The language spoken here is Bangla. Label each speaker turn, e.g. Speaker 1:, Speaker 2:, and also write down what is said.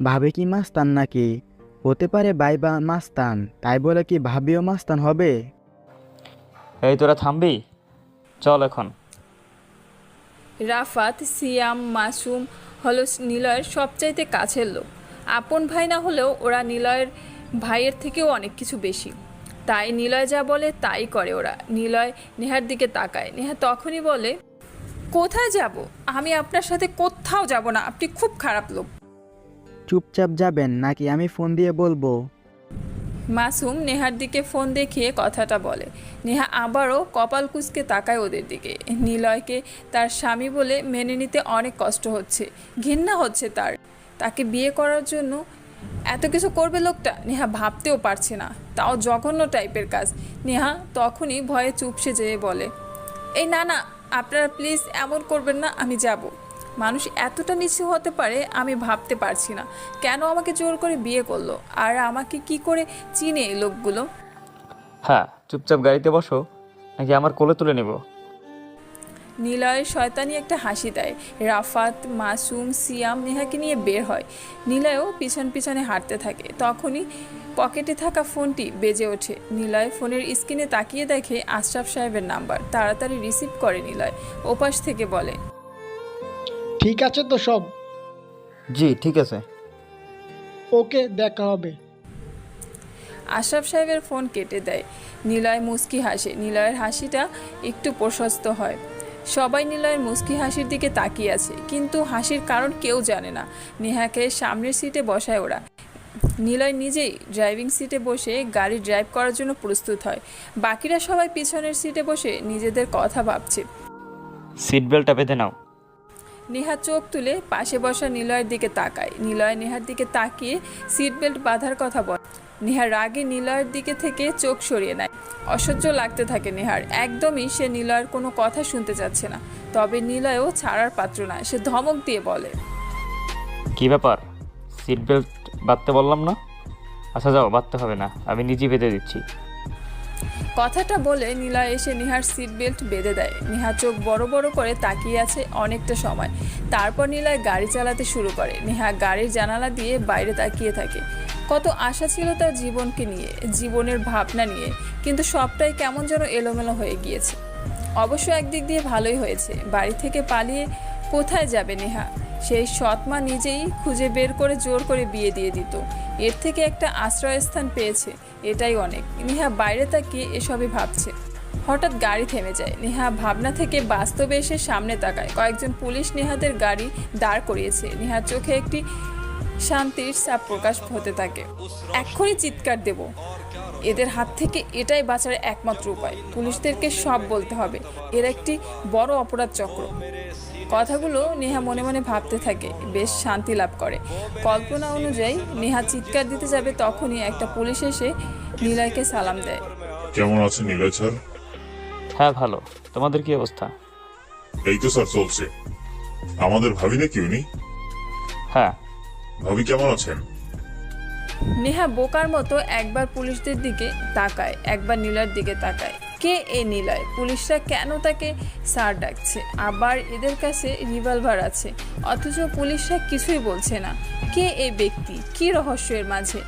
Speaker 1: ভাবি কি মাস্তান নাকি? হতে পারে বাইবা মাস্তান, তাই বলে কি ভাবিও মাস্তান হবে?
Speaker 2: এই তোরা থামবি? চল এখন।
Speaker 3: রাফাত, সিয়াম, মাসুম হলো নিলয়ের সবচাইতে কাছের লোক। আপন ভাই না হলেও ওরা নিলয়ের ভাইয়ের থেকেও অনেক কিছু বেশি। তাই নিলয় যা বলে তাই করে ওরা। নিলয় নেহার দিকে তাকায়। নেহা তখনই বলে, কোথায় যাব? আমি আপনার সাথে কোথাও যাব না, আপনি খুব খারাপ লোক।
Speaker 1: চুপচাপ যাবেন নাকি আমি ফোন দিয়ে বলবো?
Speaker 3: মাসুম নেহার দিকে ফোন দেখিয়ে কথাটা বলে। নেহা আবারও কপাল কুঁচকে তাকায় ওদের দিকে। নিলয়কে তার স্বামী বলে মেনে নিতে অনেক কষ্ট হচ্ছে, ঘৃণা হচ্ছে তার। তাকে বিয়ে করার জন্য এত কিছু করবে লোকটা, নেহা ভাবতেও পারছে না। তাও জঘন্য টাইপের কাজ। নেহা তখনই ভয়ে চুপসে যেয়ে বলে, এই না না, আপনারা প্লিজ এমন করবেন না, আমি যাব। মানুষ এতটা নিচু হতে পারে আমি ভাবতে পারছি না। কেন আমাকে জোর করে বিয়ে করলো? আর আমাকে কি করে চিনে এই লোকগুলো?
Speaker 2: হ্যাঁ, চুপচাপ গাড়িতে বসো, নাকি আমার কোলে তুলে নেব?
Speaker 3: নিলয়ের শয়তানি একটা হাসি দেয়। রাফাত, মাসুম, সিয়াম নেহাকে নিয়ে বের হয়। নিলয়ও পিছন পিছনে হাঁটতে থাকে। তখনই পকেটে থাকা ফোনটি বেজে ওঠে। নিলয় ফোনের স্ক্রিনে তাকিয়ে দেখে আশরাফ সাহেবের নাম্বার। তাড়াতাড়ি রিসিভ করে নিলয়। ওপাশ থেকে বলে,
Speaker 4: ঠিক আছে তো সব?
Speaker 2: জি ঠিক আছে।
Speaker 4: ওকে, দেখা হবে।
Speaker 3: আশরাফ সাহেবের ফোন কেটে দেয়। নিলয় মুচকি হাসে। নিলয়ের হাসিটা একটু প্রশস্ত হয়। সবাই নিলয়ের মুচকি হাসির দিকে তাকিয়ে আছে, কিন্তু হাসির কারণ কেউ জানে না। নেহাকে সামনের সিটে বসায় ওরা। নিলয় নিজেই ড্রাইভিং সিটে বসে গাড়ি ড্রাইভ করার জন্য প্রস্তুত হয়। বাকিরা সবাই পিছনের সিটে বসে নিজেদের কথা ভাবছে।
Speaker 2: সিট বেল্টটা বেঁধে নাও।
Speaker 3: নেহা চোখ তুলে পাশে বসা নিলয়ের দিকে তাকায়। নিলয় নেহার দিকে তাকিয়ে সিট বেল্ট বাঁধার কথা বলে। নেহা রাগে নিলয়ের দিকে থেকে চোখ সরিয়ে নেয়। অসহ্য লাগতে থাকে নেহার। একদমই সে নিলয়ের কোনো কথা শুনতে চাচ্ছে না। তবে নিলয়ও ছাড়ার পাত্র না। সে ধমক দিয়ে বলে,
Speaker 2: কি ব্যাপার, সিট বেল্ট বাঁধতে বললাম না? আচ্ছা যাও, বাঁধতে হবে না, আমি নিজেই বেঁধে দিচ্ছি।
Speaker 3: কথাটা বলে নিলয় এসে নেহার সিট বেল্ট বেঁধে দেয়। নেহা চোখ বড় বড় করে তাকিয়ে আছে অনেকটা সময়। তারপর নিলয় গাড়ি চালাতে শুরু করে। নেহা গাড়ির জানালা দিয়ে বাইরে তাকিয়ে থাকে। কত আশা ছিল তার জীবনকে নিয়ে, জীবনের ভাবনা নিয়ে, কিন্তু সবটাই কেমন যেন এলোমেলো হয়ে গিয়েছে। অবশ্য একদিক দিয়ে ভালোই হয়েছে। বাড়ি থেকে পালিয়ে কোথায় যাবে নেহা? সেই সৎমা নিজেই খুঁজে বের করে জোর করে বিয়ে দিয়ে দিত। এর থেকে একটা আশ্রয়স্থান পেয়েছে, এটাই অনেক। নেহা বাইরে তাকিয়ে এসবই ভাবছে। হঠাৎ গাড়ি থেমে যায়। নেহা ভাবনা থেকে বাস্তবে এসে সামনে তাকায়। কয়েকজন পুলিশ নেহাদের গাড়ি দাঁড় করিয়েছে। নেহার চোখে একটি শান্তির ছাপ প্রকাশ হতে থাকে। এক্ষুনি চিৎকার দেব, এদের হাত থেকে এটাই বাঁচার একমাত্র উপায়। পুলিশদেরকে সব বলতে হবে। এর একটি বড় অপরাধ চক্র। কথাগুলো নেহা মনে মনে ভাবতে থাকে। বেশ শান্তি লাভ করে। কল্পনা অনুযায়ী নেহা চিৎকার দিতে যাবে, তখনই একটা পুলিশ এসে নিলয়কে সালাম দেয়।
Speaker 5: কেমন আছেন নীলয় স্যার?
Speaker 2: হ্যাঁ ভালো, তোমাদের কি অবস্থা?
Speaker 5: এই তো স্যার চলছে। আমাদের ভাবি নাকি উনি?
Speaker 2: হ্যাঁ।
Speaker 5: ভাবি কেমন আছেন?
Speaker 3: নেহা বোকার মতো একবার পুলিশদের দিকে তাকায়, একবার নিলয়ের দিকে তাকায়। কে এই নিলয়? পুলিশরা কেন তাকে স্যার ডাকছে? আবার এদের কাছে রিভলভার আছে, অথচ পুলিশরা কিছুই বলছে না। কে এই ব্যক্তি? কি রহস্য এর মাঝে?